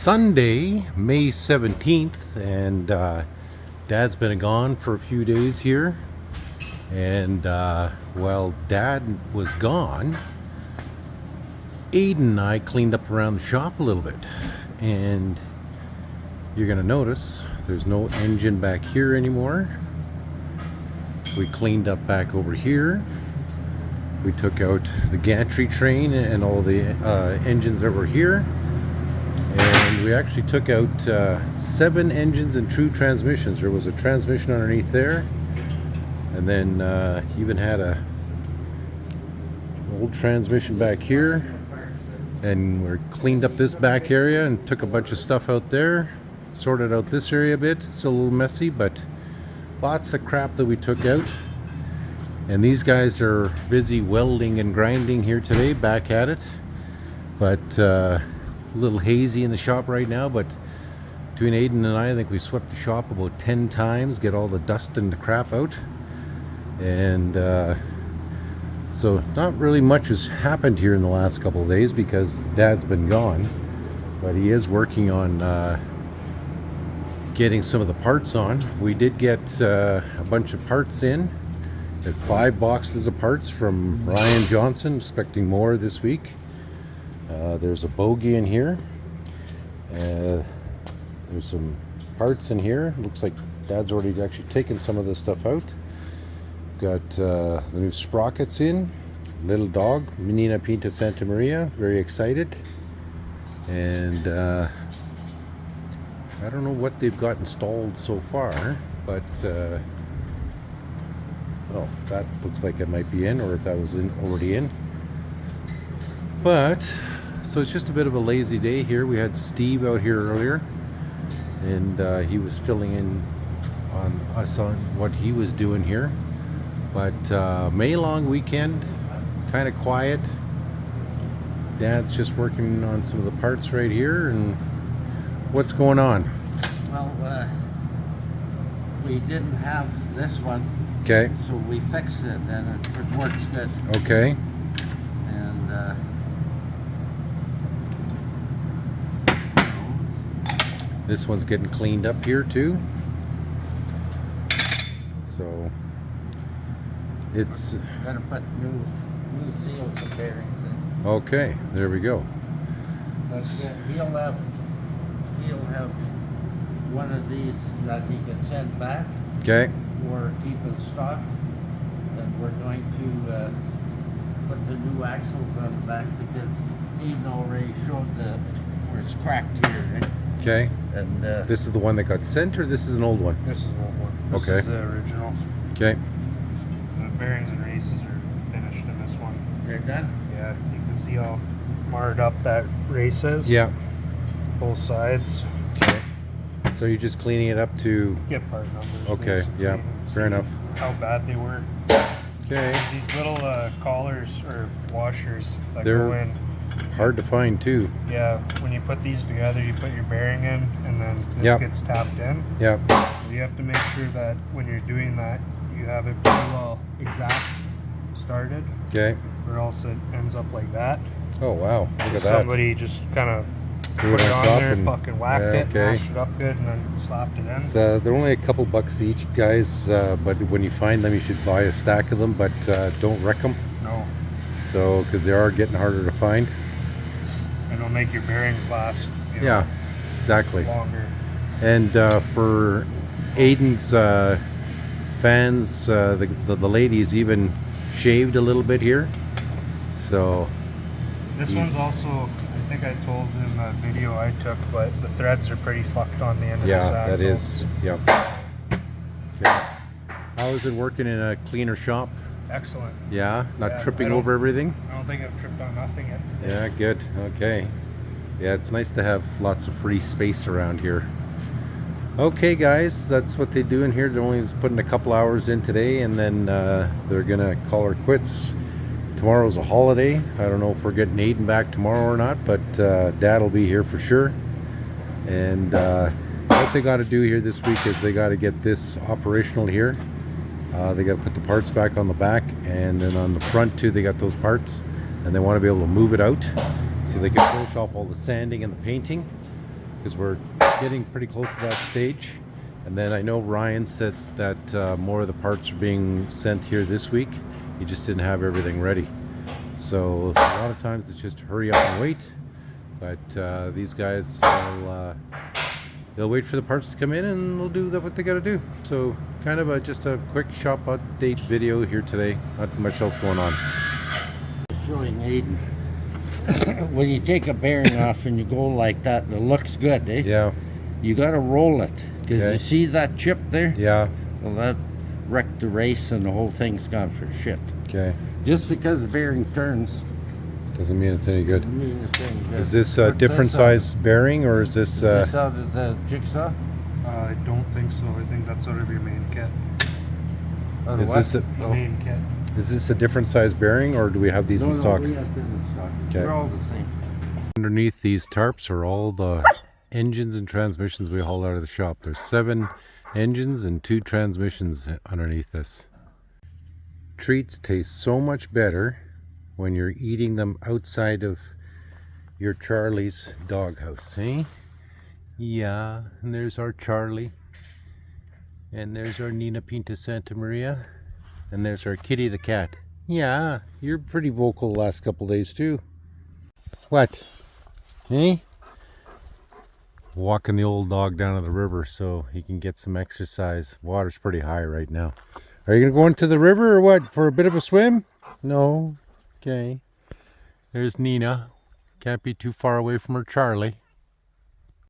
Sunday, May 17th, and Dad's been gone for a few days here. And while Dad was gone, Aidan and I cleaned up around the shop a little bit. And you're going to notice there's no engine back here anymore. We cleaned up back over here. We took out the gantry train and all the engines that were here. And we actually took out 7 engines and 2 transmissions. There was a transmission underneath there. And then even had an old transmission back here. And we cleaned up this back area and took a bunch of stuff out there. Sorted out this area a bit. It's still a little messy, but lots of crap that we took out. And these guys are busy welding and grinding here today, back at it. But a little hazy in the shop right now, but between Aidan and I think we swept the shop about 10 times, get all the dust and the crap out. And so not really much has happened here in the last couple of days because Dad's been gone. But he is working on getting some of the parts on. We did get a bunch of parts in. Had 5 boxes of parts from Ryan Johnson, expecting more this week. There's a bogey in here. There's some parts in here. Looks like Dad's already actually taken some of this stuff out. Got the new sprockets in. Little dog, Menina Pinta Santa Maria, very excited. And I don't know what they've got installed so far, but oh, that looks like it might be in, or if that was already in. But so it's just a bit of a lazy day here. We had Steve out here earlier, and he was filling in on us on what he was doing here. But May long weekend, kind of quiet. Dad's just working on some of the parts right here. And what's going on? Well, we didn't have this one. Okay. So we fixed it, and it works good. Okay. And this one's getting cleaned up here too. So it's gonna put new seals and bearings in. okay. There we go. That's good. He'll have one of these that he can send back. Okay. Or keep in stock. And we're going to put the new axles on the back because Eden already showed where it's cracked here. Right? Okay. And this is the one that got sent, or this is an old one? This is an old one. This Okay. is the original. Okay. The bearings and races are finished in this one. they're done. Yeah, you can see how marred up that race is. Yeah. Both sides. Okay. So you're just cleaning it up to. Get part numbers. Okay. basically, Yeah. and Fair see enough. How bad they were. Okay. These little collars or washers that They're go in. hard to find too. Yeah, when you put these together, you put your bearing in, and then this Yep. gets tapped in. Yep. So you have to make sure that when you're doing that, you have it pretty well exact started, Okay. or else it ends up like that. Oh wow. Look So at that. somebody just kind of Threw put it it on on top there, and- fucking whacked yeah, it, okay. mashed it up good, and then slapped it in. It's, they're only a couple bucks each, guys. But when you find them, you should buy a stack of them. But don't wreck them. No, So because they are getting harder to find. and it'll make your bearings last. You know, Yeah. Exactly. Longer. And for Aidan's fans, the ladies even shaved a little bit here. So This He's- one's also, I think I told in the video I took, but the threads are pretty fucked on the end of yeah, this axle. that is. Yep. Okay. How is it working in a cleaner shop? Excellent. Yeah, not Yeah, tripping I don't- over everything. I don't think I've tripped on nothing yet today. Yeah, good. Okay. Yeah, it's nice to have lots of free space around here. Okay, guys, that's what they do in here. They're only just putting a couple hours in today, and then they're gonna call her quits. Tomorrow's a holiday. I don't know if we're getting Aidan back tomorrow or not, but Dad will be here for sure. And what they got to do here this week is they got to get this operational here. They got to put the parts back on the back, and then on the front too they got those parts, and they want to be able to move it out so they can finish off all the sanding and the painting. because we're getting pretty close to that stage. And then I know Ryan said that more of the parts are being sent here this week. He just didn't have everything ready. So a lot of times it's just hurry up and wait. But these guys they'll wait for the parts to come in and they'll do what they got to do. So kind of just a quick shop update video here today. Not much else going on. Showing Aidan. When you take a bearing off and you go like that, it looks good, eh? Yeah. You got to roll it, because Okay. you see that chip there? Yeah. Well, that wrecked the race and the whole thing's gone for shit. Okay. Just because the bearing turns Doesn't mean it's any good. doesn't mean it's any good. Is this a What's different this, size bearing, or is this? Is this out of the jigsaw? I don't think so. I think that's out of your main kit. Out of Is what? this a- The Oh. main kit. Is this a different size bearing, or do we have these No, in stock? we have them in stock. Okay. They're all the same. Underneath these tarps are all the engines and transmissions we haul out of the shop. There's 7 engines and 2 transmissions underneath this. Treats taste so much better when you're eating them outside of your Charlie's doghouse, eh? Yeah, and there's our Charlie. And there's our Nina Pinta Santa Maria. And there's our Kitty the cat. Yeah, you're pretty vocal the last couple days too. What? Eh? Walking the old dog down to the river so he can get some exercise. Water's pretty high right now. Are you going to go into the river or what? For a bit of a swim? No. Okay. There's Nina. Can't be too far away from her Charlie.